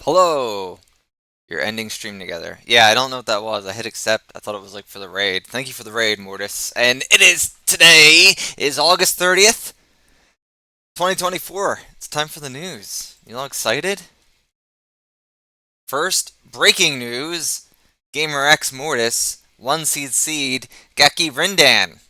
Hello! You're ending stream together. Yeah, I don't know what that was. I hit accept. I thought it was like for the raid. Thank you for the raid, Mortis. And it is today is August 30th, 2024. It's time for the news. You all excited? First, breaking news. Gamer X Mortis, one seed Geki Rindan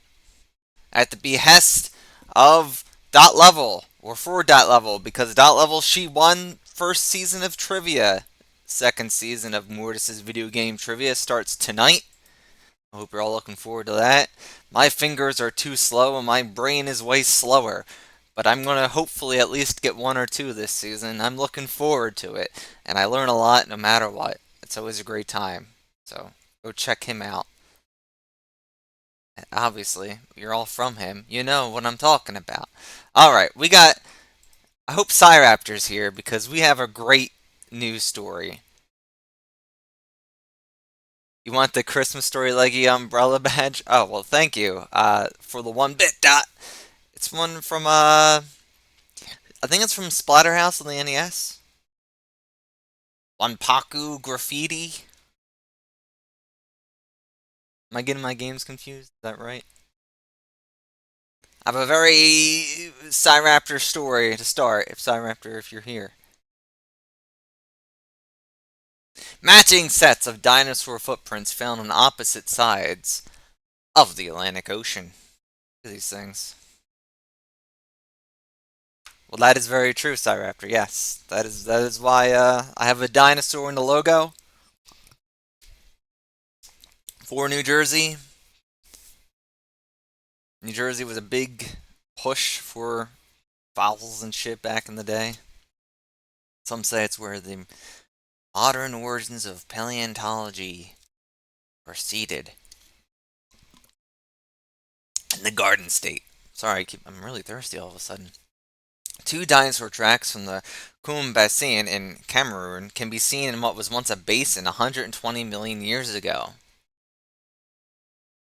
at the behest of Dot Level or for Dot Level because Dot Level she won first season of trivia. Second season of Mortis's video game trivia starts tonight. I hope you're all looking forward to that. My fingers are too slow and my brain is way slower. But I'm going to hopefully at least get one or two this season. I'm looking forward to it. And I learn a lot no matter what. It's always a great time. So go check him out. Obviously, you're all from him. You know what I'm talking about. Alright, we got. I hope Cyraptor's here because we have a great news story. You want the Christmas Story Leggy umbrella badge? Oh, well, thank you for the 1 bit dot. It's one from, I think it's from Splatterhouse on the NES. Wanpaku Graffiti. Am I getting my games confused? Is that right? I have a very Cyraptor story to start, if Cyraptor, if you're here. Matching sets of dinosaur footprints found on opposite sides of the Atlantic Ocean. These things. Well, that is very true, Cyraptor. Yes, that is why I have a dinosaur in the logo for New Jersey. New Jersey was a big push for fossils and shit back in the day. Some say it's where the modern origins of paleontology were seated in the Garden State. Sorry, I'm really thirsty all of a sudden. Two dinosaur tracks from the Kum Basin in Cameroon can be seen in what was once a basin 120 million years ago.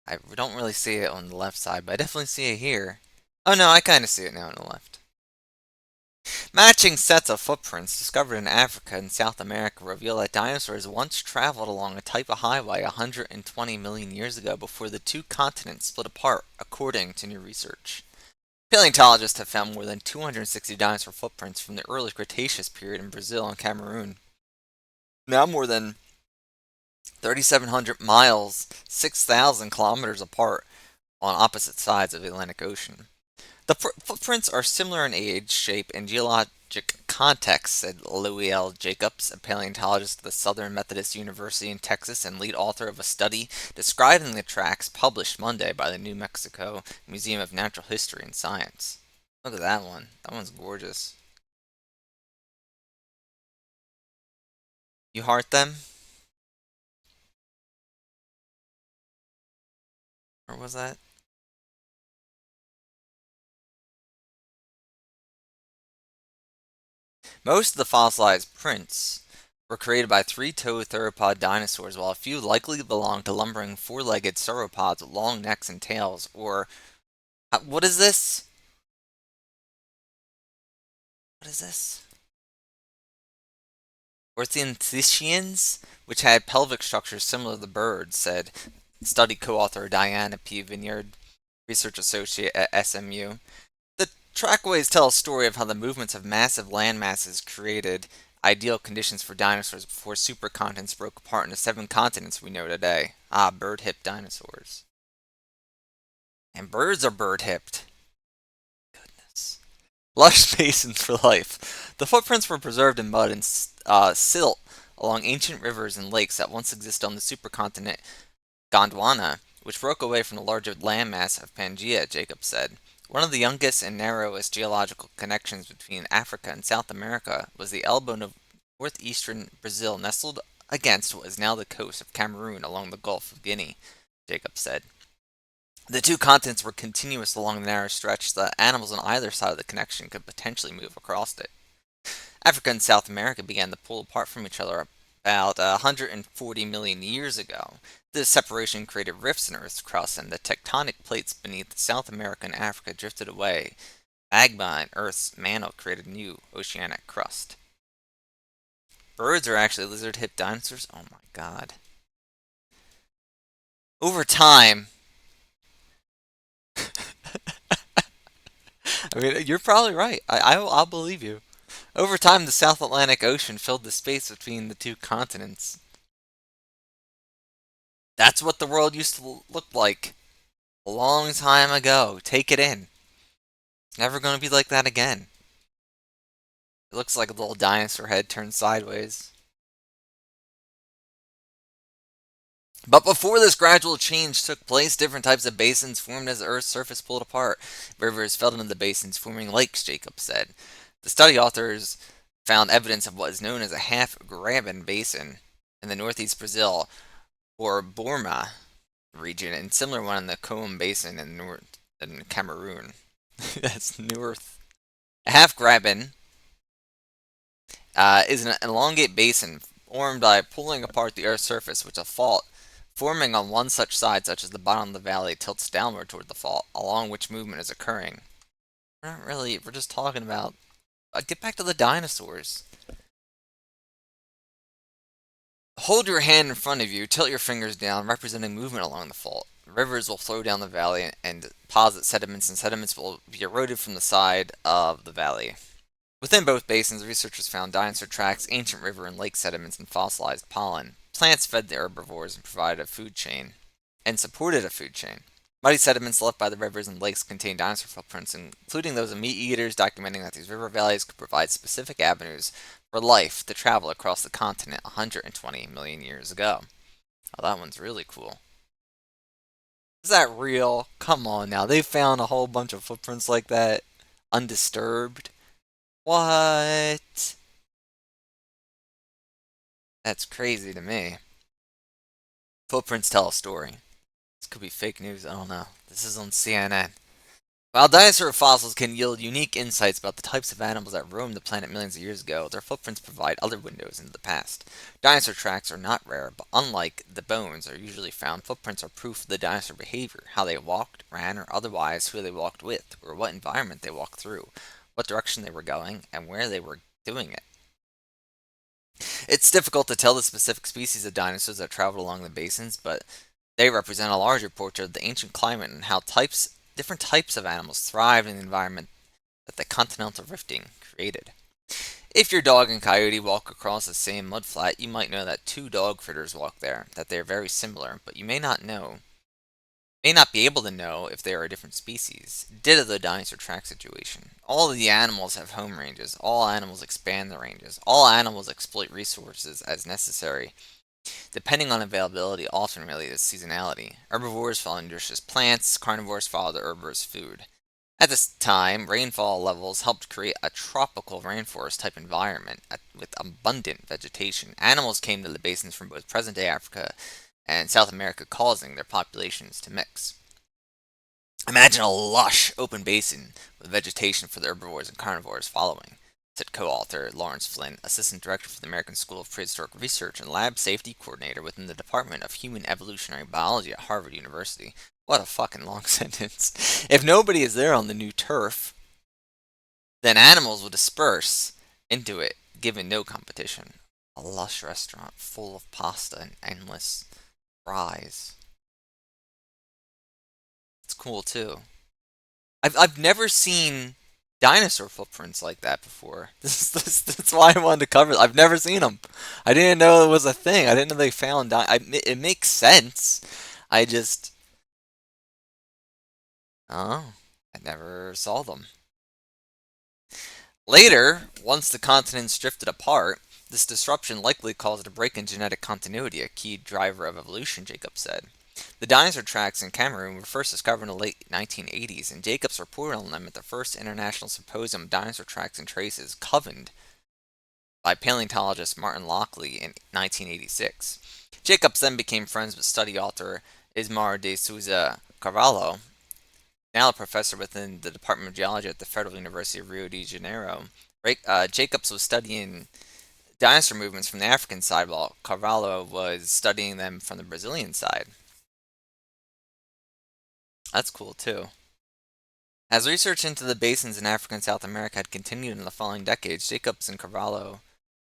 I don't really see it on the left side, but I definitely see it here. Oh no, I kind of see it now on the left. Matching sets of footprints discovered in Africa and South America reveal that dinosaurs once traveled along a type of highway 120 million years ago before the two continents split apart, according to new research. Paleontologists have found more than 260 dinosaur footprints from the early Cretaceous period in Brazil and Cameroon. Now more than 3,700 miles, 6,000 kilometers apart on opposite sides of the Atlantic Ocean. The footprints are similar in age, shape, and geologic context, said Louis L. Jacobs, a paleontologist at the Southern Methodist University in Texas and lead author of a study describing the tracks published Monday by the New Mexico Museum of Natural History and Science. Look at that one. That one's gorgeous. You heart them? Or was that? Most of the fossilized prints were created by three-toed theropod dinosaurs, while a few likely belong to lumbering four-legged sauropods with long necks and tails, or what is this? What is this? Ornithischians, which had pelvic structures similar to the birds, said study co-author Diana P. Vineyard, research associate at SMU. The trackways tell a story of how the movements of massive land masses created ideal conditions for dinosaurs before supercontinents broke apart into seven continents we know today. Ah, bird-hipped dinosaurs. And birds are bird-hipped. Goodness. Lush basins for life. The footprints were preserved in mud and silt along ancient rivers and lakes that once existed on the supercontinent Gondwana, which broke away from the larger landmass of Pangaea, Jacob said. One of the youngest and narrowest geological connections between Africa and South America was the elbow of northeastern Brazil nestled against what is now the coast of Cameroon along the Gulf of Guinea, Jacob said. The two continents were continuous along the narrow stretch so that animals on either side of the connection could potentially move across it. Africa and South America began to pull apart from each other about 140 million years ago. This separation created rifts in Earth's crust, and the tectonic plates beneath South America and Africa drifted away. Magma in Earth's mantle created new oceanic crust. Birds are actually lizard-hipped dinosaurs? Oh my god. Over time, I mean, you're probably right. I'll believe you. Over time, the South Atlantic Ocean filled the space between the two continents. That's what the world used to look like a long time ago. Take it in. It's never going to be like that again. It looks like a little dinosaur head turned sideways. But before this gradual change took place, different types of basins formed as the Earth's surface pulled apart. Rivers fell into the basins, forming lakes, Jacobs said. The study authors found evidence of what is known as a half-graben basin in the northeast Brazil, or Borma region, and similar one in the Coam Basin in Cameroon. That's north. A half-graben is an elongate basin formed by pulling apart the Earth's surface, which a fault forming on one such side, such as the bottom of the valley, tilts downward toward the fault, along which movement is occurring. We're not really, we're just talking about. Get back to the dinosaurs. Hold your hand in front of you, tilt your fingers down, representing movement along the fault. Rivers will flow down the valley and deposit sediments, and sediments will be eroded from the side of the valley. Within both basins, researchers found dinosaur tracks, ancient river and lake sediments, and fossilized pollen. Plants fed the herbivores and provided a food chain, and supported a food chain. Muddy sediments left by the rivers and lakes contain dinosaur footprints, including those of meat eaters, documenting that these river valleys could provide specific avenues for life to travel across the continent 120 million years ago. Oh, that one's really cool. Is that real? Come on now. They found a whole bunch of footprints like that undisturbed. What? That's crazy to me. Footprints tell a story. This could be fake news. I don't know. This is on CNN. While dinosaur fossils can yield unique insights about the types of animals that roamed the planet millions of years ago, their footprints provide other windows into the past. Dinosaur tracks are not rare, but unlike the bones are usually found, footprints are proof of the dinosaur behavior, how they walked, ran, or otherwise who they walked with, or what environment they walked through, what direction they were going, and where they were doing it. It's difficult to tell the specific species of dinosaurs that traveled along the basins, but they represent a larger portrait of the ancient climate and how different types of animals thrived in the environment that the continental rifting created. If your dog and coyote walk across the same mudflat, you might know that two dog critters walk there, that they are very similar, but you may not be able to know if they are a different species. Ditto the dinosaur track situation. All of the animals have home ranges. All animals expand their ranges. All animals exploit resources as necessary, depending on availability, often related to seasonality. Herbivores follow nutritious plants. Carnivores follow the herbivorous food. At this time, rainfall levels helped create a tropical rainforest type environment with abundant vegetation. Animals came to the basins from both present day Africa and South America, causing their populations to mix. Imagine a lush open basin with vegetation for the herbivores and carnivores following, said co-author Lawrence Flynn, assistant director for the American School of Prehistoric Research and lab safety coordinator within the Department of Human Evolutionary Biology at Harvard University. What a fucking long sentence. If nobody is there on the new turf, then animals will disperse into it, given no competition. A lush restaurant full of pasta and endless fries. It's cool too. I've never seen dinosaur footprints like that before. That's why I wanted to cover it. I've never seen them. I didn't know it was a thing. I didn't know they found. It makes sense. I just oh, I never saw them. Later, once the continents drifted apart, this disruption likely caused a break in genetic continuity, a key driver of evolution, Jacobs said. The dinosaur tracks in Cameroon were first discovered in the late 1980s, and Jacobs reported on them at the first International Symposium of Dinosaur Tracks and Traces, convened by paleontologist Martin Lockley in 1986. Jacobs then became friends with study author Ismar de Souza Carvalho, now a professor within the Department of Geology at the Federal University of Rio de Janeiro. Jacobs was studying dinosaur movements from the African side, while Carvalho was studying them from the Brazilian side. That's cool too. As research into the basins in Africa and South America had continued in the following decades, Jacobs and Carvalho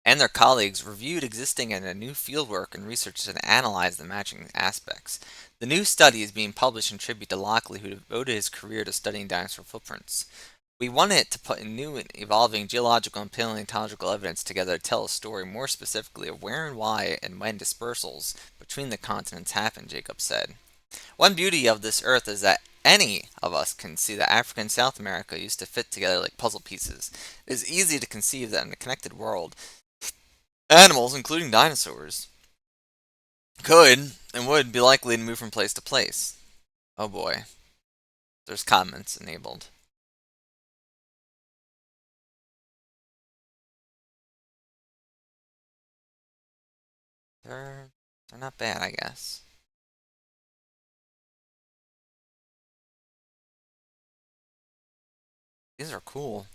and their colleagues reviewed existing and new fieldwork and research and analyzed the matching aspects. The new study is being published in tribute to Lockley, who devoted his career to studying dinosaur footprints. We wanted to put new and evolving geological and paleontological evidence together to tell a story more specifically of where and why and when dispersals between the continents happened, Jacob said. One beauty of this earth is that any of us can see that Africa and South America used to fit together like puzzle pieces. It is easy to conceive that in a connected world, animals, including dinosaurs, could and would be likely to move from place to place. Oh boy, there's comments enabled. They're they're not bad, I guess. These are cool.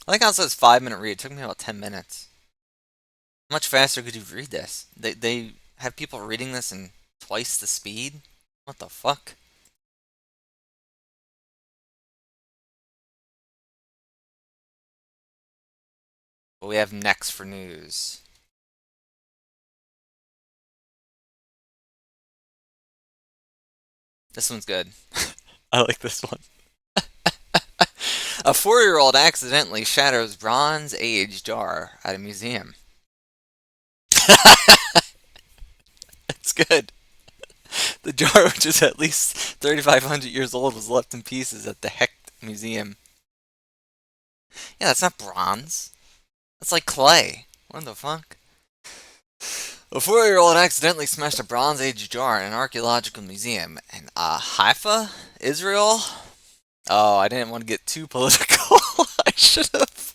I like how it says 5 minute read. It took me about 10 minutes. How much faster could you read this? They have people reading this in twice the speed? What the fuck? What we have next for news. This one's good. I like this one. A 4-year-old accidentally shatters Bronze Age jar at a museum. It's good. The jar, which is at least 3,500 years old, was left in pieces at the Hecht Museum. Yeah, that's not bronze. That's like clay. What the fuck? A 4-year-old accidentally smashed a Bronze Age jar in an archaeological museum in Haifa, Israel. Oh, I didn't want to get too political. I should have.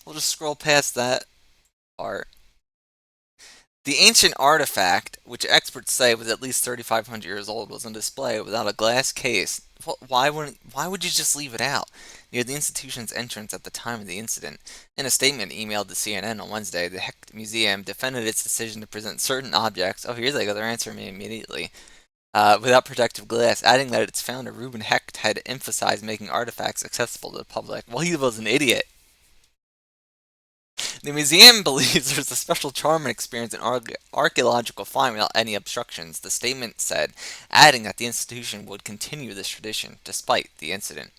We'll just scroll past that part. The ancient artifact, which experts say was at least 3,500 years old, was on display without a glass case. Why would you just leave it out near the institution's entrance at the time of the incident? In a statement emailed to CNN on Wednesday, the Hecht Museum defended its decision to present certain objects. Oh, here they go. They're answering me immediately. Without protective glass, adding that its founder, Reuben Hecht, had emphasized making artifacts accessible to the public. Well, he was an idiot. The museum believes there's a special charm and experience in archaeological find without any obstructions, the statement said, adding that the institution would continue this tradition despite the incident.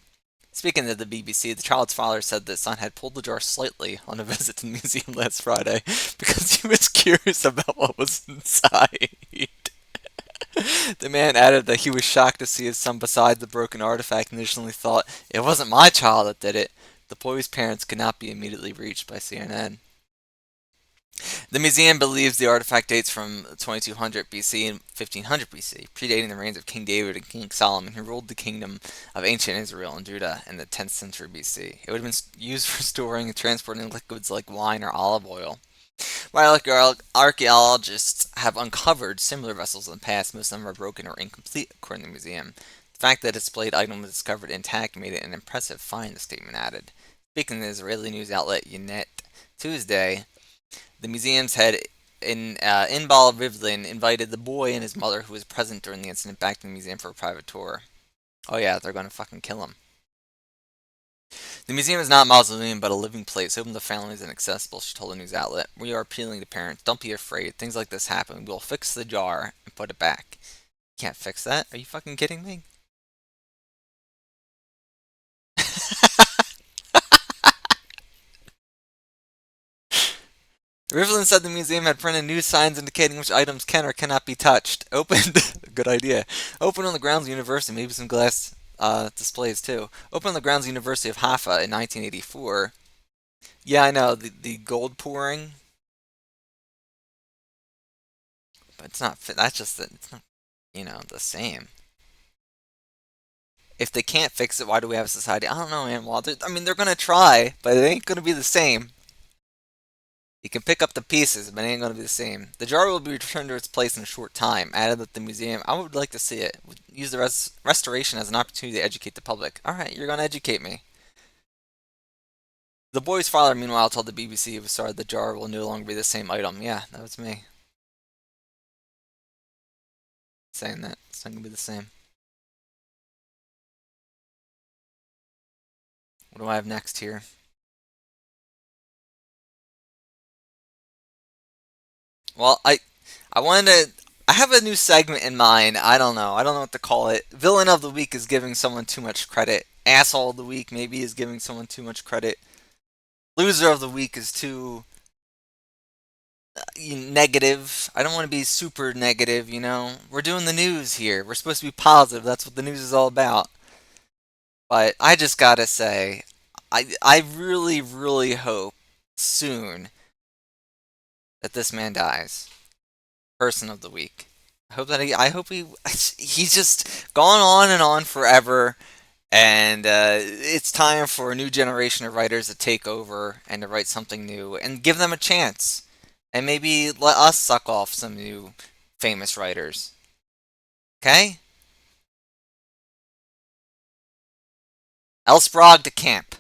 Speaking to the BBC, the child's father said that his son had pulled the jar slightly on a visit to the museum last Friday because he was curious about what was inside. The man added that he was shocked to see his son beside the broken artifact and initially thought, it wasn't my child that did it. The boy's parents could not be immediately reached by CNN. The museum believes the artifact dates from 2200 BC and 1500 BC, predating the reigns of King David and King Solomon, who ruled the kingdom of ancient Israel and Judah in the 10th century BC. It would have been used for storing and transporting liquids like wine or olive oil. While archaeologists have uncovered similar vessels in the past, most of them are broken or incomplete, according to the museum. The fact that a displayed item was discovered intact made it an impressive find, the statement added. Speaking to the Israeli news outlet Ynet Tuesday, the museum's head Inbal Rivlin invited the boy and his mother, who was present during the incident, back to the museum for a private tour. Oh yeah, they're gonna fucking kill him. The museum is not a mausoleum, but a living place, open to families and accessible, she told the news outlet. We are appealing to parents. Don't be afraid. Things like this happen. We'll fix the jar and put it back. Can't fix that? Are you fucking kidding me? Rivlin said the museum had printed new signs indicating which items can or cannot be touched. Opened, good idea. Open on the grounds of the university, maybe some glass displays too. Open on the grounds of the University of Haifa in 1984. Yeah, I know the gold pouring, but it's not. That's just it's not, the same. If they can't fix it, why do we have a society? I don't know, man. Well, I mean, they're gonna try, but it ain't gonna be the same. You can pick up the pieces, but it ain't gonna be the same. The jar will be returned to its place in a short time. Added that the museum, I would like to see it. Would use the restoration as an opportunity to educate the public. All right, you're gonna educate me. The boy's father, meanwhile, told the BBC he was sorry the jar will no longer be the same item. Yeah, that was me saying that. It's not gonna be the same. What do I have next here? Well, I wanted to. I have a new segment in mind. I don't know. I don't know what to call it. Villain of the week is giving someone too much credit. Asshole of the week maybe is giving someone too much credit. Loser of the week is too negative. I don't want to be super negative, you know. We're doing the news here. We're supposed to be positive. That's what the news is all about. But I just gotta say, I really, really hope soon that this man dies. Person of the week. I hope he's just gone on and on forever, and it's time for a new generation of writers to take over and to write something new and give them a chance, and maybe let us suck off some new famous writers. Okay, Elsprog to camp.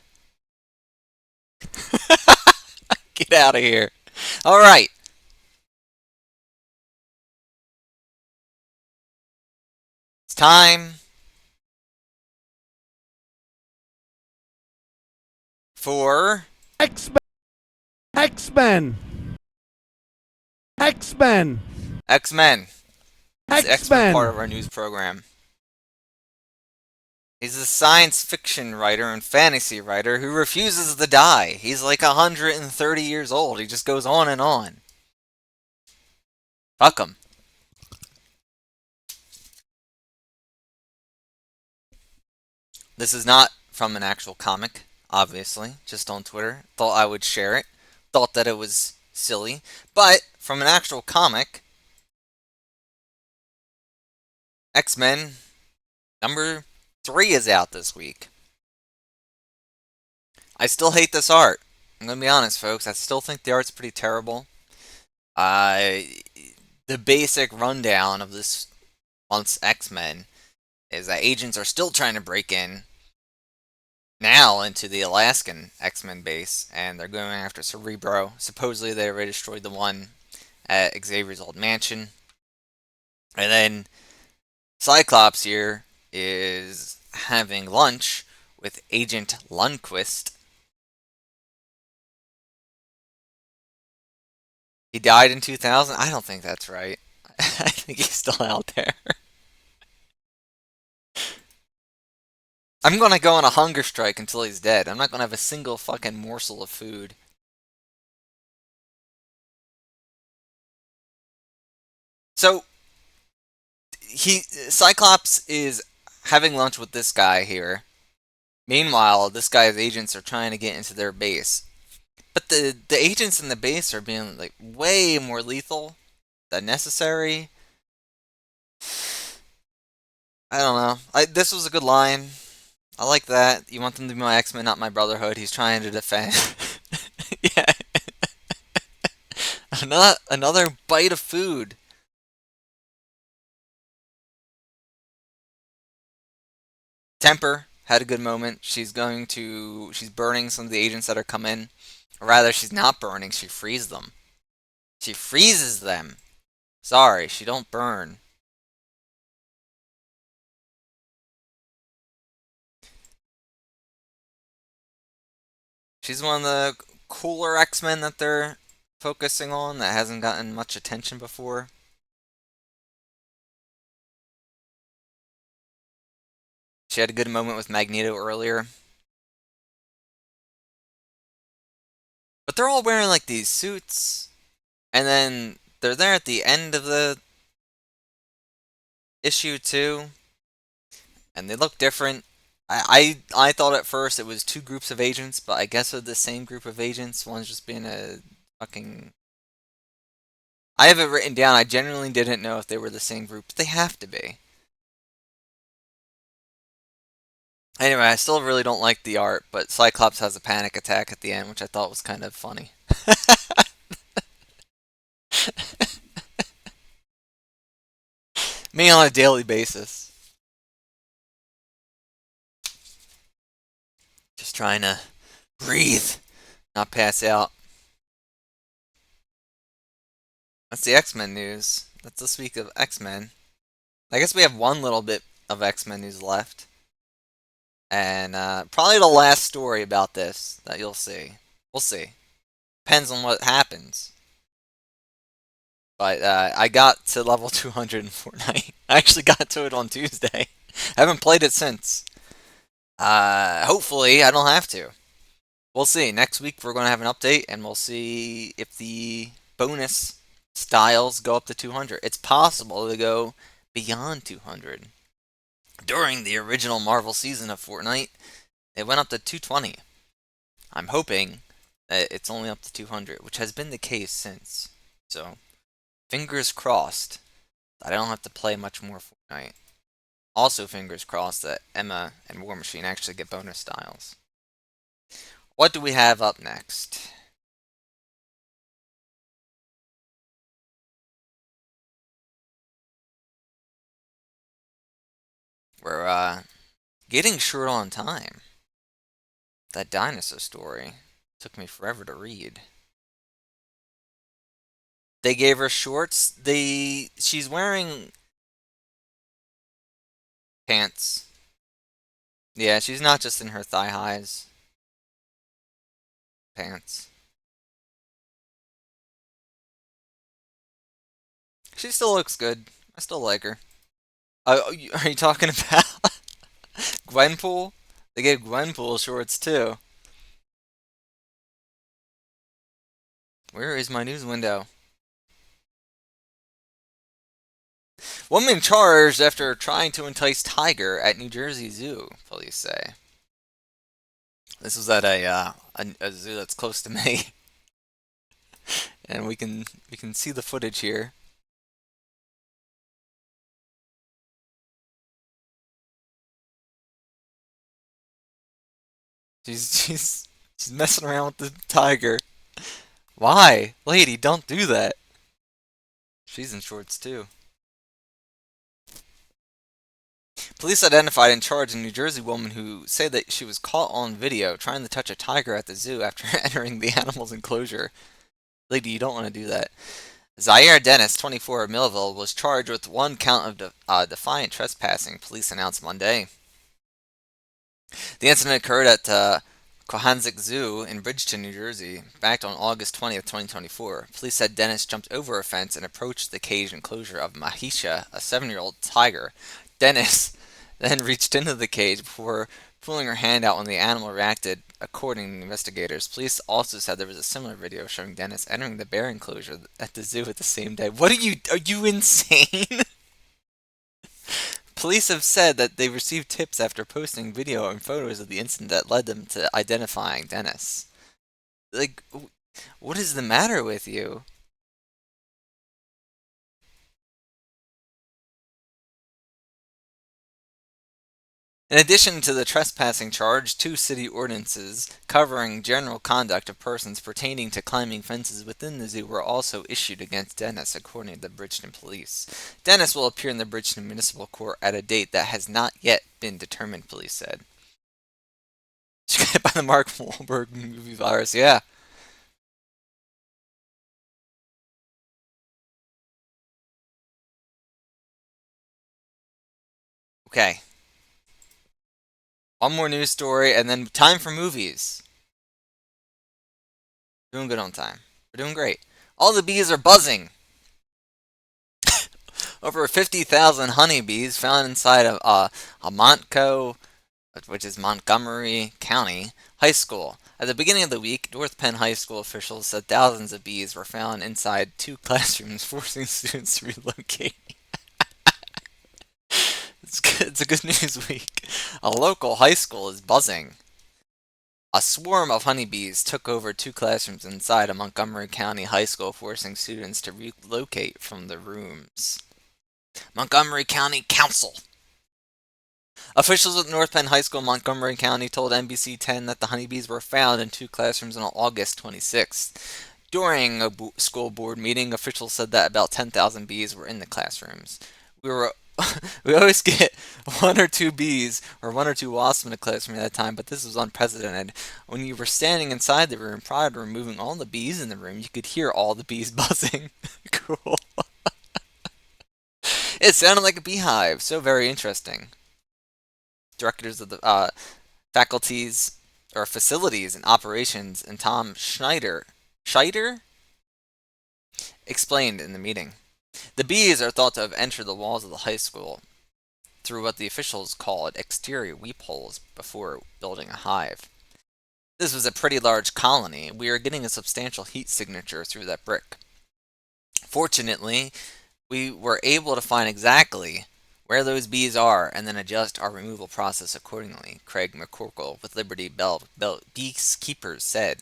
Get out of here. All right, it's time for X-Men. X-Men. X-Men. X-Men. It's the X-Men part X-Men. of our news program. He's a science fiction writer and fantasy writer who refuses to die. He's like 130 years old. He just goes on and on. Fuck him. This is not from an actual comic, obviously, just on Twitter. Thought I would share it. Thought that it was silly. But from an actual comic, X-Men number 3 is out this week. I still hate this art. I'm going to be honest, folks. I still think the art's pretty terrible. Uh, the basic rundown of this month's X-Men is that agents are still trying to break in now into the Alaskan X-Men base, and they're going after Cerebro. Supposedly they already destroyed the one at Xavier's old mansion. And then Cyclops here is having lunch with Agent Lundquist. He died in 2000? I don't think that's right. I think he's still out there. I'm gonna go on a hunger strike until he's dead. I'm not gonna have a single fucking morsel of food. So Cyclops is having lunch with this guy here. Meanwhile, this guy's agents are trying to get into their base. But the agents in the base are being like way more lethal than necessary. I don't know. This was a good line. I like that. You want them to be my X-Men, not my Brotherhood. He's trying to defend. Yeah. Another bite of food. Temper had a good moment. She's burning some of the agents that are coming. Or rather, she's not burning, she frees them. She freezes them. Sorry, she don't burn. She's one of the cooler X-Men that they're focusing on that hasn't gotten much attention before. She had a good moment with Magneto earlier. But they're all wearing like these suits, and then they're there at the end of the issue too, and they look different. I thought at first it was two groups of agents, but I guess they're the same group of agents. One's just being a fucking. I have it written down. I genuinely didn't know if they were the same group, but they have to be. Anyway, I still really don't like the art, but Cyclops has a panic attack at the end, which I thought was kind of funny. Me on a daily basis. Just trying to breathe, not pass out. That's the X-Men news. That's this week of X-Men. I guess we have one little bit of X-Men news left. And probably the last story about this that you'll see. We'll see. Depends on what happens. But I got to level 200 in Fortnite. I actually got to it on Tuesday. I haven't played it since. Hopefully, I don't have to. We'll see. Next week, we're going to have an update, and we'll see if the bonus styles go up to 200. It's possible to go beyond 200. During the original Marvel season of Fortnite, it went up to 220. I'm hoping that it's only up to 200, which has been the case since. So, fingers crossed that I don't have to play much more Fortnite. Also, fingers crossed that Emma and War Machine actually get bonus styles. What do we have up next? We're getting short on time. That dinosaur story took me forever to read. They gave her shorts. She's wearing pants. Yeah, she's not just in her thigh highs. Pants. She still looks good. I still like her. Are you talking about Gwenpool? They gave Gwenpool shorts too. Where is my news window? Woman charged after trying to entice tiger at New Jersey Zoo, police say. This was at a zoo that's close to me, and we can see the footage here. She's messing around with the tiger. Why, lady? Don't do that. She's in shorts too. Police identified and charged a New Jersey woman who said that she was caught on video trying to touch a tiger at the zoo after entering the animal's enclosure. Lady, you don't want to do that. Zaire Dennis, 24, of Millville, was charged with one count of defiant trespassing, police announced Monday. The incident occurred at Cohanzick Zoo in Bridgeton, New Jersey, back on August 20th, 2024. Police said Dennis jumped over a fence and approached the cage enclosure of Mahisha, a 7-year-old tiger. Dennis then reached into the cage before pulling her hand out when the animal reacted, according to investigators. Police also said there was a similar video showing Dennis entering the bear enclosure at the zoo at the same day. Are you insane? Police have said that they received tips after posting video and photos of the incident that led them to identifying Dennis. Like, what is the matter with you? In addition to the trespassing charge, 2 city ordinances covering general conduct of persons pertaining to climbing fences within the zoo were also issued against Dennis, according to the Bridgeton police. Dennis will appear in the Bridgeton Municipal Court at a date that has not yet been determined, police said. She got hit by the Mark Wahlberg movie virus, yeah. Okay. One more news story, and then time for movies. Doing good on time. We're doing great. All the bees are buzzing. Over 50,000 honeybees found inside of a Montco, which is Montgomery County, high school. At the beginning of the week, North Penn High School officials said thousands of bees were found inside 2 classrooms, forcing students to relocate. It's a good news week. A local high school is buzzing. A swarm of honeybees took over 2 classrooms inside a Montgomery County high school, forcing students to relocate from the rooms. Montgomery County Council. Officials at North Penn High School, Montgomery County, told NBC 10 that the honeybees were found in 2 classrooms on August 26th. During a school board meeting, officials said that about 10,000 bees were in the classrooms. We always get 1 or 2 bees or 1 or 2 wasps in a classroom at a time, but this was unprecedented. When you were standing inside the room prior to removing all the bees in the room, you could hear all the bees buzzing. Cool. It sounded like a beehive. So very interesting. Directors of the faculties or facilities and operations, and Tom Schneider explained in the meeting. The bees are thought to have entered the walls of the high school through what the officials called exterior weepholes before building a hive. This was a pretty large colony. We are getting a substantial heat signature through that brick. Fortunately, we were able to find exactly where those bees are and then adjust our removal process accordingly, Craig McCorkle with Liberty Bell Beekeepers said.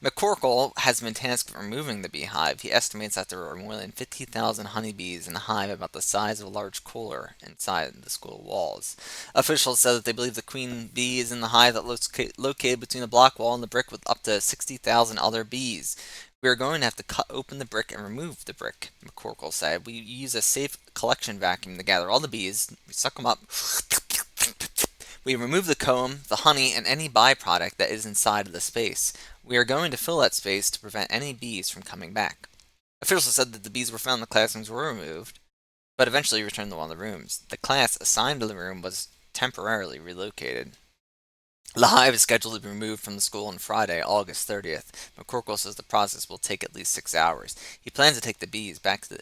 McCorkle has been tasked with removing the beehive. He estimates that there are more than 50,000 honeybees in the hive about the size of a large cooler inside the school walls. Officials said that they believe the queen bee is in the hive that's located between the block wall and the brick with up to 60,000 other bees. We are going to have to cut open the brick and remove the brick, McCorkle said. We use a safe collection vacuum to gather all the bees. We suck them up. We remove the comb, the honey, and any byproduct that is inside of the space. We are going to fill that space to prevent any bees from coming back. Officials said that the bees were found in the classrooms were removed, but eventually returned to one of the rooms. The class assigned to the room was temporarily relocated. The hive is scheduled to be removed from the school on Friday, August 30th. McCorkle says the process will take at least 6 hours. He plans to take the bees back to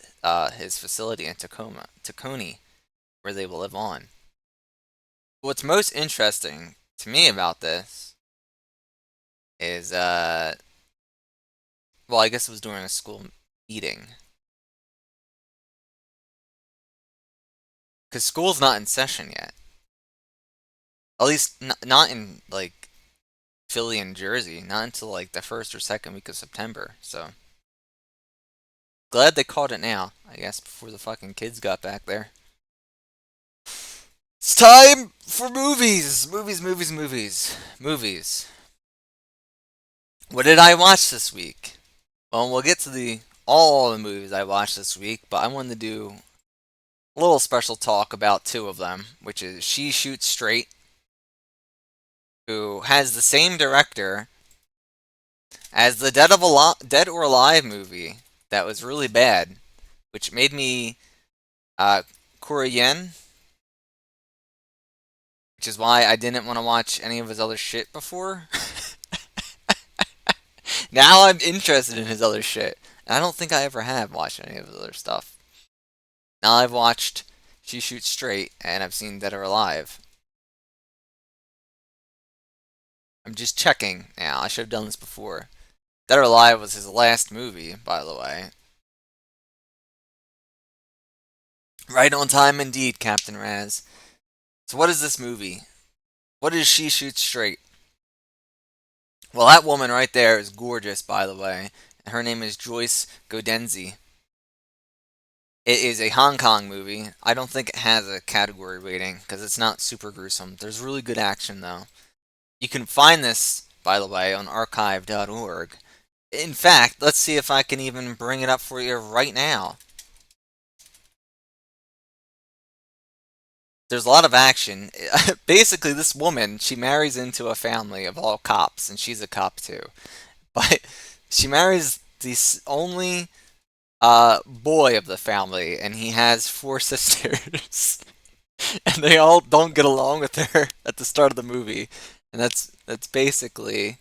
his facility in Tacony, where they will live on. What's most interesting to me about this is, well, I guess it was during a school meeting. Because school's not in session yet. At least, not in, like, Philly and Jersey. Not until, like, the first or second week of September, so. Glad they caught it now, I guess, before the fucking kids got back there. It's time for movies! Movies. What did I watch this week? Well, we'll get to all the movies I watched this week, but I wanted to do a little special talk about two of them, which is She Shoots Straight, who has the same director as the Dead or Alive movie that was really bad, which made me Korean, which is why I didn't want to watch any of his other shit before. Now I'm interested in his other shit. I don't think I ever have watched any of his other stuff. Now I've watched She Shoots Straight, and I've seen Dead or Alive. I'm just checking now. I should have done this before. Dead or Alive was his last movie, by the way. Right on time indeed, Captain Raz. So what is this movie? What is She Shoots Straight? Well, that woman right there is gorgeous, by the way. Her name is Joyce Godenzi. It is a Hong Kong movie. I don't think it has a category rating because it's not super gruesome. There's really good action, though. You can find this, by the way, on archive.org. In fact, let's see if I can even bring it up for you right now. There's a lot of action. Basically, this woman, she marries into a family of all cops, and she's a cop too. But she marries the only boy of the family, and he has four sisters. And they all don't get along with her at the start of the movie. And that's basically,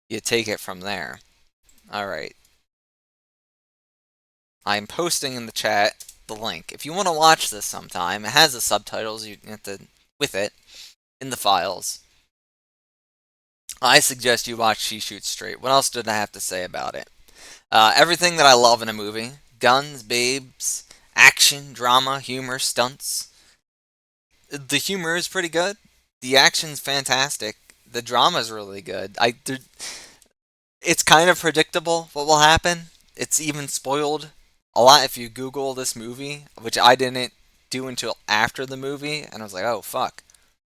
you take it from there. Alright. I'm posting in the chat the link. If you want to watch this sometime, it has the subtitles you have to with it in the files. I suggest you watch She Shoots Straight. What else did I have to say about it? Everything that I love in a movie: guns, babes, action, drama, humor, stunts. The humor is pretty good. The action's fantastic. The drama's really good. It's kind of predictable what will happen. It's even spoiled a lot if you Google this movie, which I didn't do until after the movie, and I was like, oh fuck.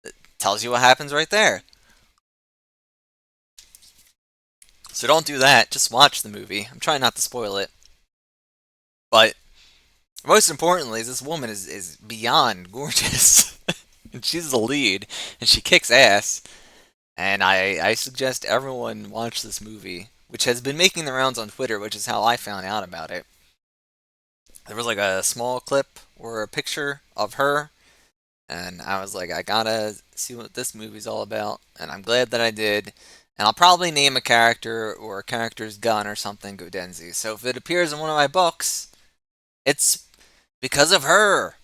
It tells you what happens right there. So don't do that, just watch the movie. I'm trying not to spoil it. But most importantly, this woman is beyond gorgeous. And she's the lead, and she kicks ass. And I suggest everyone watch this movie, which has been making the rounds on Twitter, which is how I found out about it. There was like a small clip or a picture of her, and I was like, I gotta see what this movie's all about, and I'm glad that I did. And I'll probably name a character or a character's gun or something Godenzi. So if it appears in one of my books, it's because of her.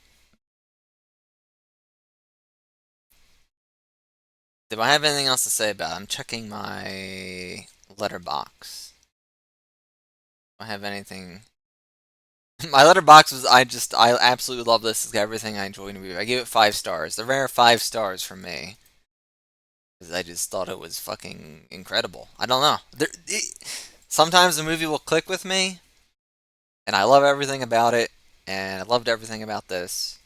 Do I have anything else to say about it? I'm checking my letterbox. Do I have anything? My letterbox was I absolutely love this. It's got everything I enjoy in a movie. I give it 5 stars. The rare 5 stars from me. Because I just thought it was fucking incredible. I don't know. Sometimes a movie will click with me, and I love everything about it, and I loved everything about this.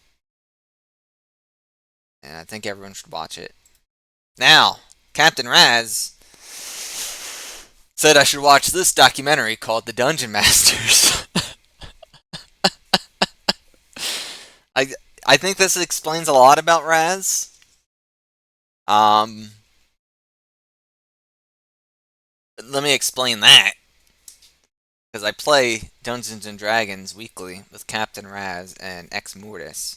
And I think everyone should watch it. Now, Captain Raz said I should watch this documentary called The Dungeon Masters. I I think this explains a lot about Raz. Um, Let me explain that because I play Dungeons and Dragons weekly with Captain Raz and Ex Mortis,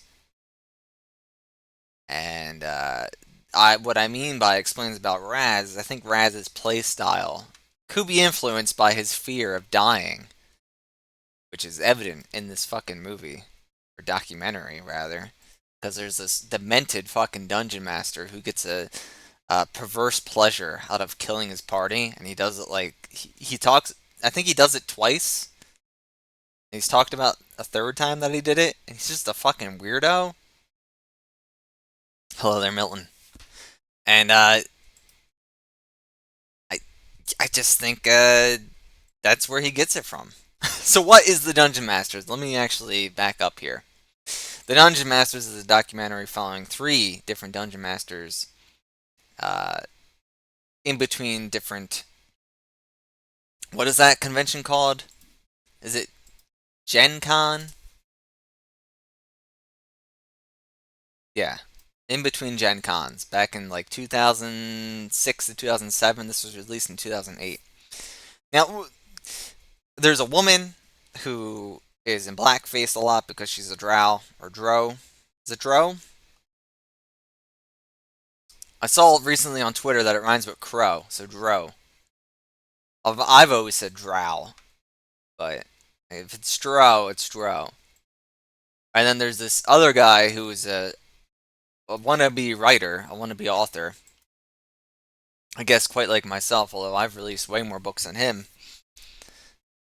and I what I mean by explains about Raz is I think Raz's play style could be influenced by his fear of dying, which is evident in this fucking movie or documentary rather, because there's this demented fucking dungeon master who gets a perverse pleasure out of killing his party, and he does it like he talks. I think he does it twice. He's talked about a third time that he did it, and he's just a fucking weirdo. Hello there, Milton. And I I just think that's where he gets it from. So what is the Dungeon Masters? Let me actually back up here. The Dungeon Masters is a documentary following 3 different Dungeon Masters uh, in between different. What is that convention called? Is it Gen Con? Yeah. In between Gen Cons. Back in like 2006 to 2007. This was released in 2008. Now, there's a woman who is in blackface a lot because she's a drow or dro. Is it dro? I saw recently on Twitter that it rhymes with crow, so dro. I've always said drow, but if it's dro, it's dro. And then there's this other guy who is a wannabe writer, a wannabe author. I guess quite like myself, although I've released way more books than him.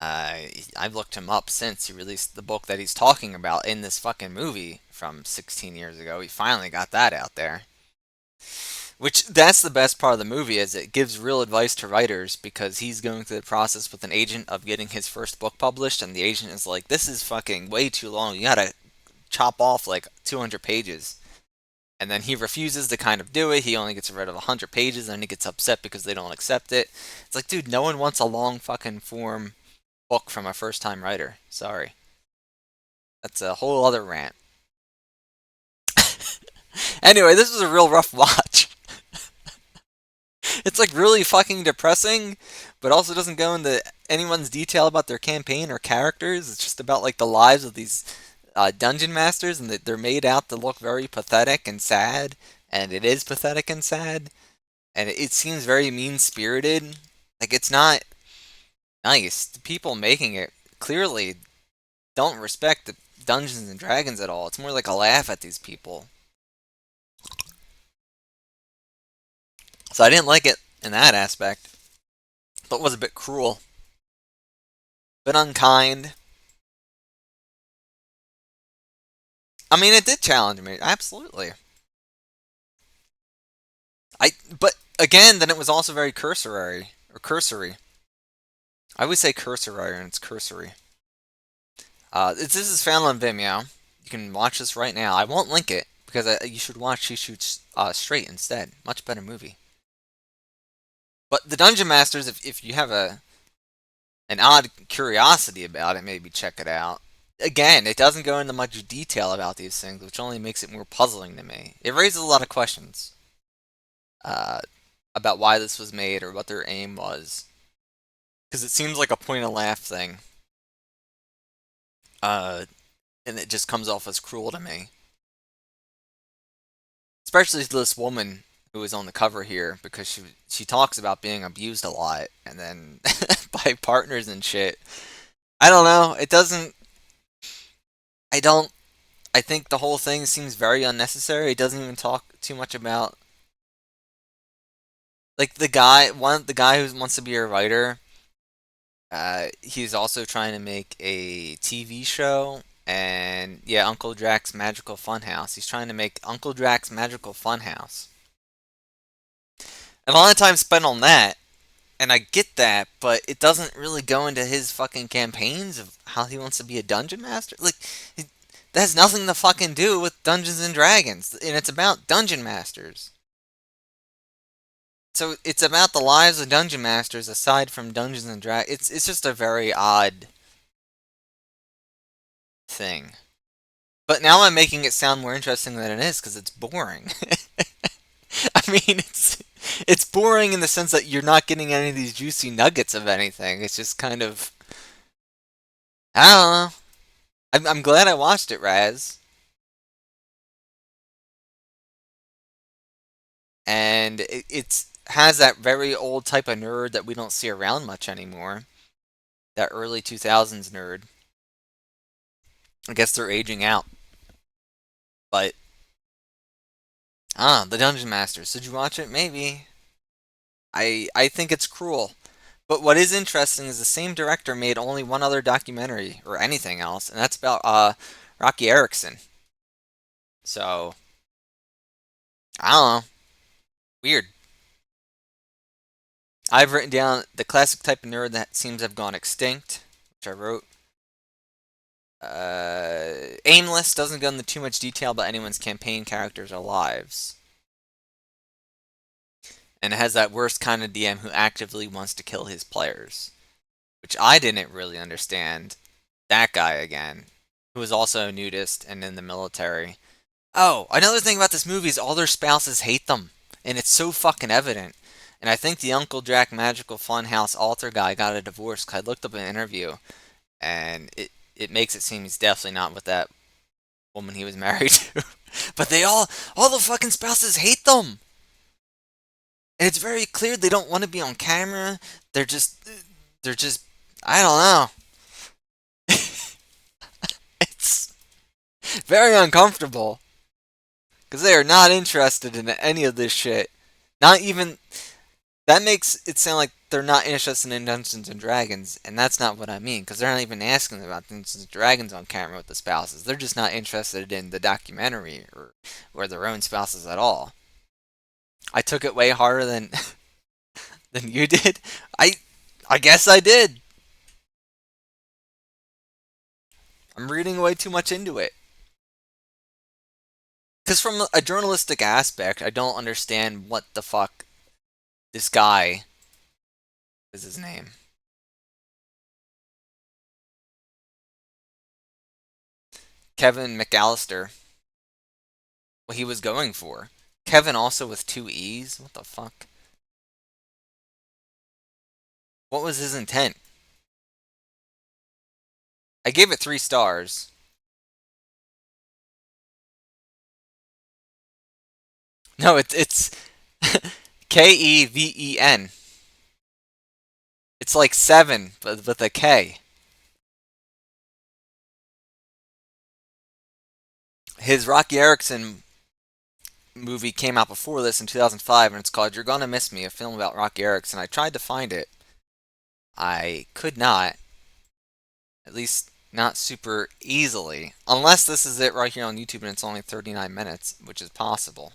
I've looked him up since he released the book that he's talking about in this fucking movie from 16 years ago. He finally got that out there. Which, that's the best part of the movie, is it gives real advice to writers because he's going through the process with an agent of getting his first book published, and the agent is like, this is fucking way too long. You gotta chop off like 200 pages. And then he refuses to kind of do it. He only gets rid of 100 pages, and he gets upset because they don't accept it. It's like, dude, no one wants a long fucking form book from a first time writer. Sorry. That's a whole other rant. Anyway, this was a real rough watch. It's like really fucking depressing, but also doesn't go into anyone's detail about their campaign or characters. It's just about like the lives of these dungeon masters, and that they're made out to look very pathetic and sad, and it is pathetic and sad, and it seems very mean spirited. Like it's not nice. The people making it clearly don't respect the Dungeons and Dragons at all. It's more like a laugh at these people. So I didn't like it in that aspect, but it was a bit cruel, bit unkind. I mean, it did challenge me, absolutely. But again, then it was also very cursory or cursory. I would say cursory, and it's cursory. This is found on Vimeo. You can watch this right now. I won't link it because you should watch She Shoots Straight instead. Much better movie. But the Dungeon Masters, if you have an odd curiosity about it, maybe check it out. Again, it doesn't go into much detail about these things, which only makes it more puzzling to me. It raises a lot of questions uh, about why this was made or what their aim was, because it seems like a point of laugh thing, and it just comes off as cruel to me. Especially to this woman who is on the cover here because she talks about being abused a lot and then by partners and shit. I don't know. It doesn't. I don't. I think the whole thing seems very unnecessary. It doesn't even talk too much about like the guy who wants to be a writer. He's also trying to make a TV show, and yeah, Uncle Drack's Magical Funhouse. He's trying to make Uncle Drack's Magical Funhouse. And a lot of time spent on that, and I get that, but it doesn't really go into his fucking campaigns of how he wants to be a dungeon master. Like, that has nothing to fucking do with Dungeons and Dragons, and it's about dungeon masters. So it's about the lives of dungeon masters aside from Dungeons and Dragons. It's just a very odd thing. But now I'm making it sound more interesting than it is because it's boring. I mean, it's boring in the sense that you're not getting any of these juicy nuggets of anything. It's just kind of I don't know. I'm glad I watched it, Raz. And it's has that very old type of nerd that we don't see around much anymore. That early 2000s nerd. I guess they're aging out. But the Dungeon Masters. Did you watch it? Maybe. I think it's cruel. But what is interesting is the same director made only one other documentary or anything else, and that's about Rocky Erickson. So I don't know. Weird. I've written down the classic type of nerd that seems to have gone extinct, which I wrote. Aimless doesn't go into too much detail about anyone's campaign characters or lives. And it has that worst kind of DM who actively wants to kill his players, which I didn't really understand. That guy again, who was also a nudist and in the military. Oh, another thing about this movie is all their spouses hate them, and it's so fucking evident. And I think the Uncle Drac Magical Funhouse author guy got a divorce because I looked up an interview, and it makes it seem he's definitely not with that woman he was married to. But all the fucking spouses hate them. And it's very clear they don't want to be on camera. They're just, I don't know. It's very uncomfortable because they are not interested in any of this shit. Not even that makes it sound like they're not interested in Dungeons and Dragons, and that's not what I mean because they're not even asking about Dungeons and Dragons on camera with the spouses. They're just not interested in the documentary or their own spouses at all. I took it way harder than than you did. I guess I did. I'm reading way too much into it. Because from a journalistic aspect, I don't understand what the fuck this guy is his name. Kevin McAllister. What he was going for. Kevin also with two E's? What the fuck? What was his intent? I gave it 3 stars. No, it's Keven. It's like 7, but with a K. His Rocky Erickson movie came out before this in 2005, and it's called You're Gonna Miss Me, a film about Rocky Erickson. I tried to find it. I could not, at least not super easily, unless this is it right here on YouTube and it's only 39 minutes, which is possible.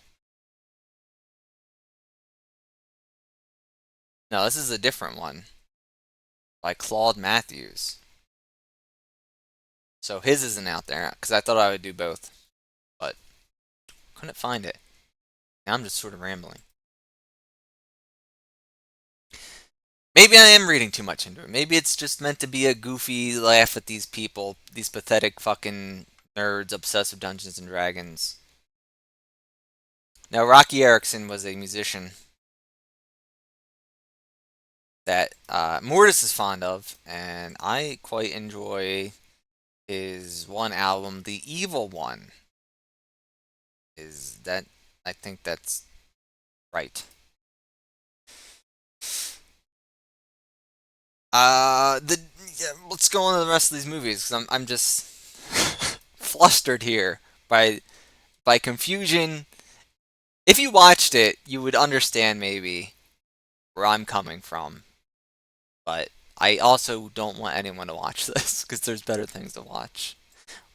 No, this is a different one by Claude Matthews. So his isn't out there because I thought I would do both, but couldn't find it. Now I'm just sort of rambling. Maybe I am reading too much into it. Maybe it's just meant to be a goofy laugh at these people, these pathetic fucking nerds obsessed with Dungeons and Dragons. Now, Rocky Erickson was a musician that Mortis is fond of, and I quite enjoy his one album, The Evil One. Is that I think that's Right. The yeah, let's go on to the rest of these movies because I'm just flustered here by confusion. If you watched it, you would understand maybe where I'm coming from, but I also don't want anyone to watch this because there's better things to watch.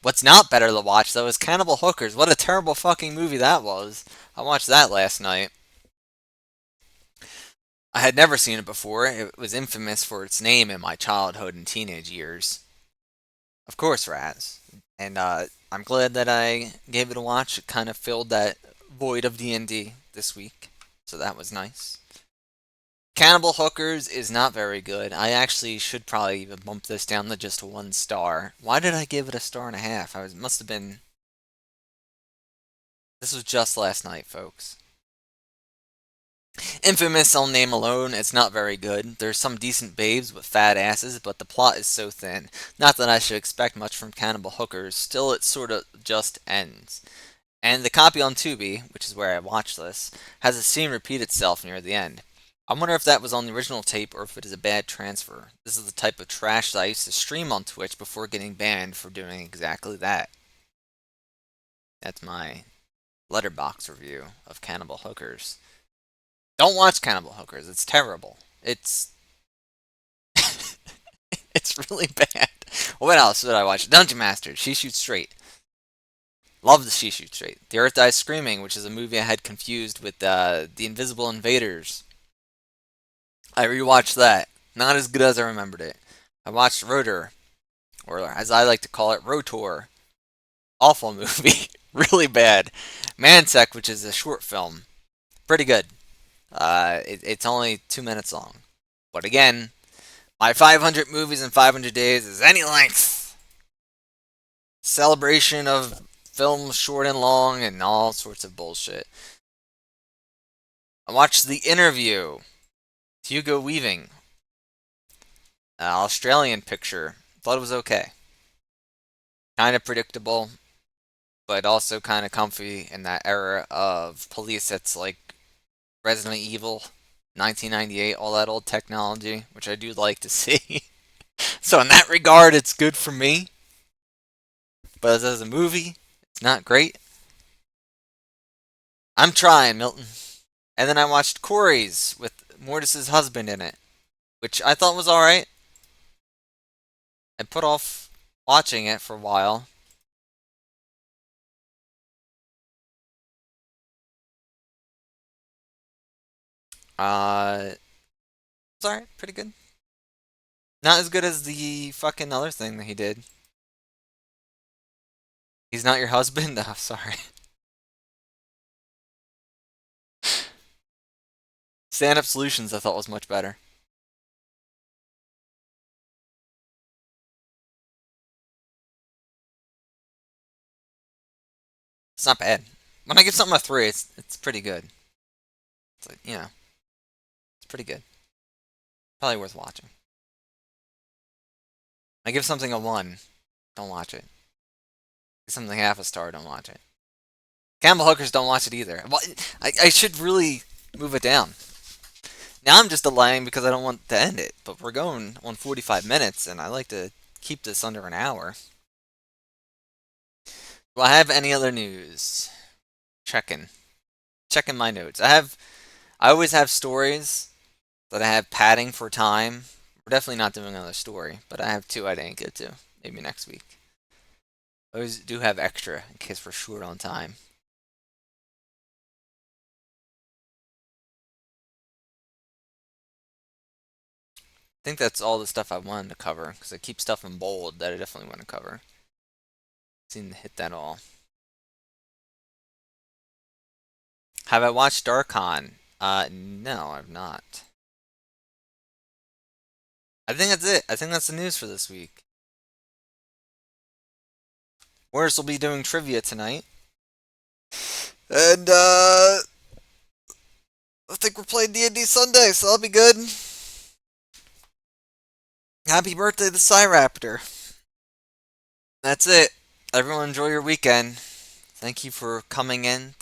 What's not better to watch though is Cannibal Hookers. What a terrible fucking movie that was. I watched that last night. I had never seen it before. It was infamous for its name in my childhood and teenage years. Of course, Raz. And I'm glad that I gave it a watch. It kind of filled that void of D&D this week, so that was nice. Cannibal Hookers is not very good. I actually should probably even bump this down to just 1 star. Why did I give it a star and a half? Must have been. This was just last night, folks. Infamous on name alone, it's not very good. There's some decent babes with fat asses, but the plot is so thin. Not that I should expect much from Cannibal Hookers, still it sort of just ends. And the copy on Tubi, which is where I watched this, has a scene repeat itself near the end. I wonder if that was on the original tape or if it is a bad transfer. This is the type of trash that I used to stream on Twitch before getting banned for doing exactly that. That's my letterbox review of Cannibal Hookers. Don't watch Cannibal Hookers. It's terrible. It's it's really bad. What else did I watch? Dungeon Master. She Shoots Straight. Love the She Shoots Straight. The Earth Dies Screaming, which is a movie I had confused with The Invisible Invaders. I rewatched that. Not as good as I remembered it. I watched Rotor, or as I like to call it, Rotor. Awful movie. Really bad. Mansek, which is a short film. Pretty good. It's only 2 minutes long. But again, my 500 movies in 500 days is any length. Celebration of films short and long and all sorts of bullshit. I watched The Interview. Hugo Weaving. An Australian picture. Thought it was okay. Kind of predictable, but also kind of comfy in that era of police that's like Resident Evil, 1998, all that old technology, which I do like to see. So in that regard, it's good for me. But as a movie, it's not great. I'm trying, Milton. And then I watched Corey's with Mortis's husband in it, which I thought was alright. I put off watching it for a while. It's alright, pretty good. Not as good as the fucking other thing that he did. He's not your husband? Oh, sorry. Stand Up Solutions I thought was much better. It's not bad. When I give something a 3, it's pretty good. It's like, it's pretty good. Probably worth watching. I give something a 1, don't watch it. Give something half a star, don't watch it. Cannibal Hookers, don't watch it either. Well, I should really move it down. Now I'm just delaying because I don't want to end it, but we're going on 45 minutes, and I like to keep this under an hour. Do I have any other news? Checking my notes. I always have stories that I have padding for time. We're definitely not doing another story, but I have 2 I didn't get to. Maybe next week. I always do have extra in case we're short on time. I think that's all the stuff I wanted to cover because I keep stuff in bold that I definitely want to cover. Seem to hit that all. Have I watched Darkon? No, I've not. I think that's it. I think that's the news for this week. Morris will be doing trivia tonight. And, I think we're playing D&D Sunday, so that'll be good. Happy birthday to Cyraptor. That's it. Everyone enjoy your weekend. Thank you for coming in.